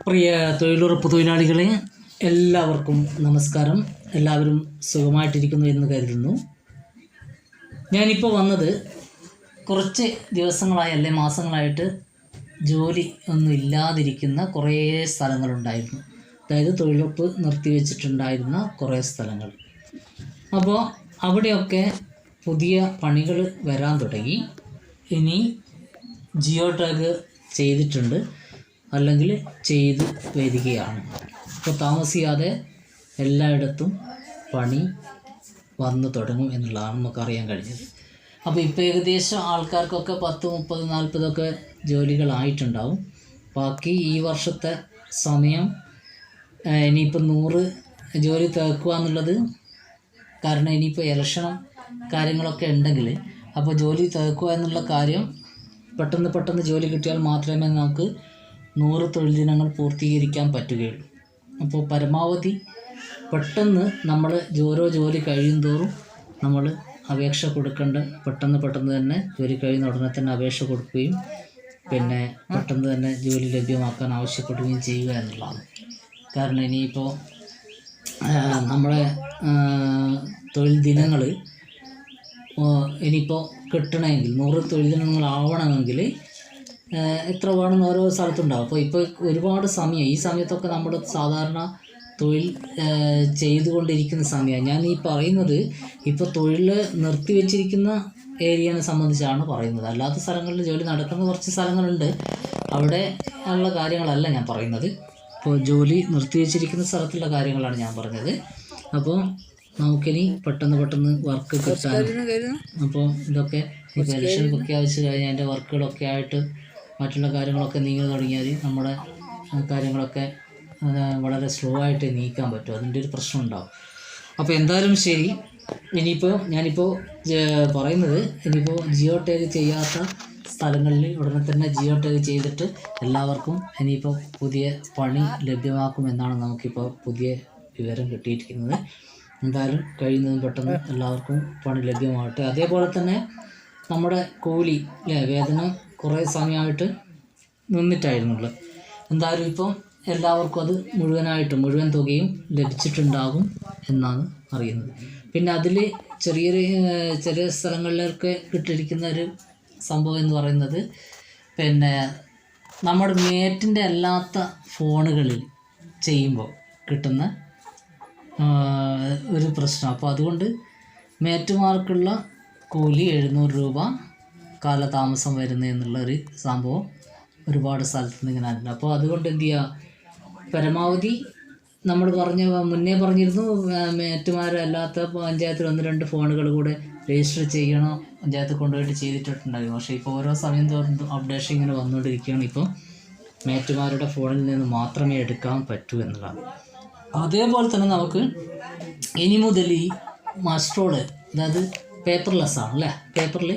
പ്രിയ തൊഴിലുറപ്പ് തൊഴിലാളികളെ, എല്ലാവർക്കും നമസ്കാരം. എല്ലാവരും സുഖമായിട്ടിരിക്കുന്നു എന്ന് കരുതുന്നു. ഞാനിപ്പോൾ വന്നത് കുറച്ച് ദിവസങ്ങളായി അല്ലെ മാസങ്ങളായിട്ട് ജോലി ഒന്നും ഇല്ലാതിരിക്കുന്ന കുറേ സ്ഥലങ്ങളുണ്ടായിരുന്നു. അതായത് തൊഴിലുറപ്പ് നിർത്തിവെച്ചിട്ടുണ്ടായിരുന്ന കുറേ സ്ഥലങ്ങൾ. അപ്പോൾ അവിടെയൊക്കെ പുതിയ പണികൾ വരാൻ തുടങ്ങി. ഇനി ജിയോ ടാഗ് ചെയ്തിട്ടുണ്ട്, അല്ലെങ്കിൽ ചെയ്ത് വരികയാണ്. അപ്പോൾ താമസിയാതെ എല്ലായിടത്തും പണി വന്നു തുടങ്ങും എന്നുള്ളതാണ് നമുക്കറിയാൻ കഴിഞ്ഞത്. അപ്പോൾ ഇപ്പോൾ ഏകദേശം ആൾക്കാർക്കൊക്കെ 10, 30, 40 ജോലികളായിട്ടുണ്ടാവും. ബാക്കി ഈ വർഷത്തെ സമയം ഇനിയിപ്പോൾ 100 ജോലി തീർക്കുക എന്നുള്ളത്, കാരണം ഇനിയിപ്പോൾ ഇലക്ഷനും കാര്യങ്ങളൊക്കെ ഉണ്ടെങ്കിൽ അപ്പോൾ ജോലി തീർക്കുക എന്നുള്ള കാര്യം പെട്ടെന്ന് ജോലി കിട്ടിയാൽ മാത്രമേ നമുക്ക് 100 തൊഴിൽ ദിനങ്ങൾ പൂർത്തീകരിക്കാൻ പറ്റുകയുള്ളൂ. അപ്പോൾ പരമാവധി പെട്ടെന്ന് നമ്മൾ ഓരോ ജോലി കഴിയും തോറും നമ്മൾ അപേക്ഷ കൊടുക്കേണ്ട, പെട്ടെന്ന് തന്നെ ജോലി കഴിയുന്ന ഉടനെ തന്നെ അപേക്ഷ കൊടുക്കുകയും പിന്നെ പെട്ടെന്ന് തന്നെ ജോലി ലഭ്യമാക്കാൻ ആവശ്യപ്പെടുകയും ചെയ്യുക എന്നുള്ളതാണ്. കാരണം ഇനിയിപ്പോൾ നമ്മളെ തൊഴിൽ ദിനങ്ങൾ ഇനിയിപ്പോൾ കിട്ടണമെങ്കിൽ 100 തൊഴിൽ ദിനങ്ങളാവണമെങ്കിൽ എത്ര വേണമെന്ന് ഓരോ സ്ഥലത്തുണ്ടാവും. അപ്പോൾ ഇപ്പോൾ ഒരുപാട് സമയം, ഈ സമയത്തൊക്കെ നമ്മൾ സാധാരണ തൊഴിൽ ചെയ്തുകൊണ്ടിരിക്കുന്ന സമയമാണ്. ഞാൻ ഈ പറയുന്നത് ഇപ്പോൾ തൊഴിൽ നിർത്തിവെച്ചിരിക്കുന്ന ഏരിയനെ സംബന്ധിച്ചാണ് പറയുന്നത്. അല്ലാത്ത സ്ഥലങ്ങളിൽ ജോലി നടക്കുന്ന കുറച്ച് സ്ഥലങ്ങളുണ്ട്, അവിടെ ഉള്ള കാര്യങ്ങളല്ല ഞാൻ പറയുന്നത്. ഇപ്പോൾ ജോലി നിർത്തിവെച്ചിരിക്കുന്ന സ്ഥലത്തുള്ള കാര്യങ്ങളാണ് ഞാൻ പറഞ്ഞത്. അപ്പോൾ നമുക്കിനി പെട്ടെന്ന് വർക്ക് കിട്ടാൻ, അപ്പോൾ ഇതൊക്കെ ഇപ്പോൾ ഇലക്ഷൻ പ്രഖ്യാപിച്ച് കഴിഞ്ഞാൽ അതിൻ്റെ വർക്കുകളൊക്കെ ആയിട്ട് മറ്റുള്ള കാര്യങ്ങളൊക്കെ നീങ്ങി തുടങ്ങിയാൽ നമ്മുടെ കാര്യങ്ങളൊക്കെ വളരെ സ്ലോ ആയിട്ട് നീക്കാൻ പറ്റും. അതിൻ്റെ ഒരു പ്രശ്നം ഉണ്ടാവും. അപ്പോൾ എന്തായാലും ശരി, ഞാനിപ്പോൾ പറയുന്നത്, ഇനിയിപ്പോൾ ജിയോ ടാഗ് ചെയ്യാത്ത സ്ഥലങ്ങളിൽ ഉടനെ തന്നെ ജിയോ ടാഗ് ചെയ്തിട്ട് എല്ലാവർക്കും ഇനിയിപ്പോൾ പുതിയ പണി ലഭ്യമാക്കുമെന്നാണ് നമുക്കിപ്പോൾ പുതിയ വിവരം കിട്ടിയിരിക്കുന്നത്. എന്തായാലും കഴിയുന്നതും പെട്ടെന്ന് എല്ലാവർക്കും പണി ലഭ്യമാകട്ടെ. അതേപോലെ തന്നെ നമ്മുടെ കൂലി വേതനം കുറേ സമയമായിട്ട് നിന്നിട്ടായിരുന്നുള്ളൂ. എന്തായാലും ഇപ്പം എല്ലാവർക്കും അത് മുഴുവൻ തുകയും ലഭിച്ചിട്ടുണ്ടാകും എന്നാണ് അറിയുന്നത്. പിന്നെ അതിൽ ചെറിയ സ്ഥലങ്ങളിലൊക്കെ കിട്ടിയിരിക്കുന്ന ഒരു സംഭവം എന്ന് പറയുന്നത്, പിന്നെ നമ്മുടെ മേറ്റിൻ്റെ അല്ലാത്ത ഫോണുകളിൽ ചെയ്യുമ്പോൾ കിട്ടുന്ന ഒരു പ്രശ്നം. അപ്പോൾ അതുകൊണ്ട് മേറ്റുമാർക്കുള്ള കൂലി 700 രൂപ കാലതാമസം വരുന്നത് എന്നുള്ളൊരു സംഭവം ഒരുപാട് സ്ഥലത്ത് നിന്ന് ഇങ്ങനെ ആയിട്ടുണ്ട്. അപ്പോൾ അതുകൊണ്ട് എന്ത് ചെയ്യുക, പരമാവധി നമ്മൾ മുന്നേ പറഞ്ഞിരുന്നു, മേറ്റുമാരല്ലാത്ത പഞ്ചായത്തിൽ 1-2 ഫോണുകൾ കൂടെ രജിസ്റ്റർ ചെയ്യണോ, പഞ്ചായത്ത് കൊണ്ടുപോയിട്ട് ചെയ്തിട്ടുണ്ടായിരുന്നു. പക്ഷേ ഇപ്പോൾ ഓരോ സമയം തോറും അപ്ഡേഷൻ ഇങ്ങനെ വന്നുകൊണ്ടിരിക്കുകയാണ്. ഇപ്പോൾ മേറ്റുമാരുടെ ഫോണിൽ നിന്ന് മാത്രമേ എടുക്കാൻ പറ്റൂ എന്നുള്ളതാണ്. അതേപോലെ തന്നെ നമുക്ക് ഇനി മുതൽ ഈ മസ്റ്ററോഡ്, അതായത് പേപ്പർലെസ് ആണ് അല്ലേ, പേപ്പറിൽ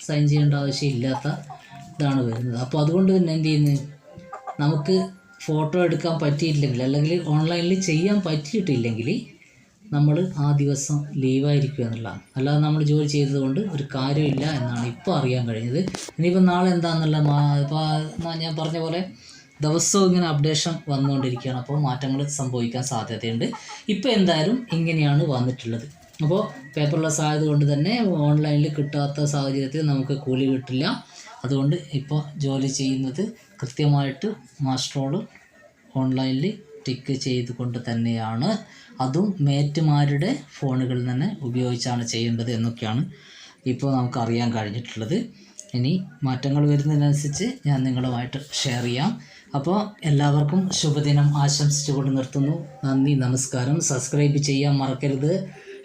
സൈൻ ചെയ്യേണ്ട ആവശ്യമില്ലാത്ത ഇതാണ് വരുന്നത്. അപ്പോൾ അതുകൊണ്ട് തന്നെ എന്ത് ചെയ്യുന്നത്, നമുക്ക് ഫോട്ടോ എടുക്കാൻ പറ്റിയിട്ടില്ലെങ്കിൽ അല്ലെങ്കിൽ ഓൺലൈനിൽ ചെയ്യാൻ പറ്റിയിട്ടില്ലെങ്കിൽ നമ്മൾ ആ ദിവസം ലീവായിരിക്കുക എന്നുള്ളതാണ്. അല്ലാതെ നമ്മൾ ജോലി ചെയ്തതുകൊണ്ട് ഒരു കാര്യമില്ല എന്നാണ് ഇപ്പോൾ അറിയാൻ കഴിഞ്ഞത്. ഇനിയിപ്പോൾ നാളെ എന്താണെന്നുള്ള ഇപ്പോൾ ഞാൻ പറഞ്ഞ പോലെ ദിവസവും ഇങ്ങനെ അപ്ഡേഷൻ വന്നുകൊണ്ടിരിക്കുകയാണ്. അപ്പോൾ മാറ്റങ്ങൾ സംഭവിക്കാൻ സാധ്യതയുണ്ട്. ഇപ്പോൾ എന്തായാലും ഇങ്ങനെയാണ് വന്നിട്ടുള്ളത്. അപ്പോൾ പേപ്പർലെസ് ആയതുകൊണ്ട് തന്നെ ഓൺലൈനിൽ കിട്ടാത്ത സാഹചര്യത്തിൽ നമുക്ക് കൂലി കിട്ടില്ല. അതുകൊണ്ട് ഇപ്പോൾ ജോലി ചെയ്യുന്നത് കൃത്യമായിട്ട് മാസ്റ്ററോട് ഓൺലൈനിൽ ടിക്ക് ചെയ്തുകൊണ്ട് തന്നെയാണ്, അതും മേറ്റുമാരുടെ ഫോണുകളിൽ തന്നെ ഉപയോഗിച്ചാണ് ചെയ്യേണ്ടത് എന്നൊക്കെയാണ് ഇപ്പോൾ നമുക്ക് അറിയാൻ കഴിഞ്ഞിട്ടുള്ളത്. ഇനി മാറ്റങ്ങൾ വരുന്നതിനനുസരിച്ച് ഞാൻ നിങ്ങളുമായിട്ട് ഷെയർ ചെയ്യാം. അപ്പോൾ എല്ലാവർക്കും ശുഭദിനം ആശംസിച്ചുകൊണ്ട് നിർത്തുന്നു. നന്ദി, നമസ്കാരം. സബ്സ്ക്രൈബ് ചെയ്യാൻ മറക്കരുത്,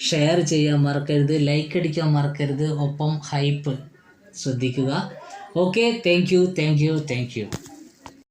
ഷെയർ ചെയ്യാൻ മറക്കരുത്, ലൈക്ക് അടിക്കാൻ മറക്കരുത്, ഒപ്പം ഹൈപ്പ് ശ്രദ്ധിക്കുക. Okay, thank you.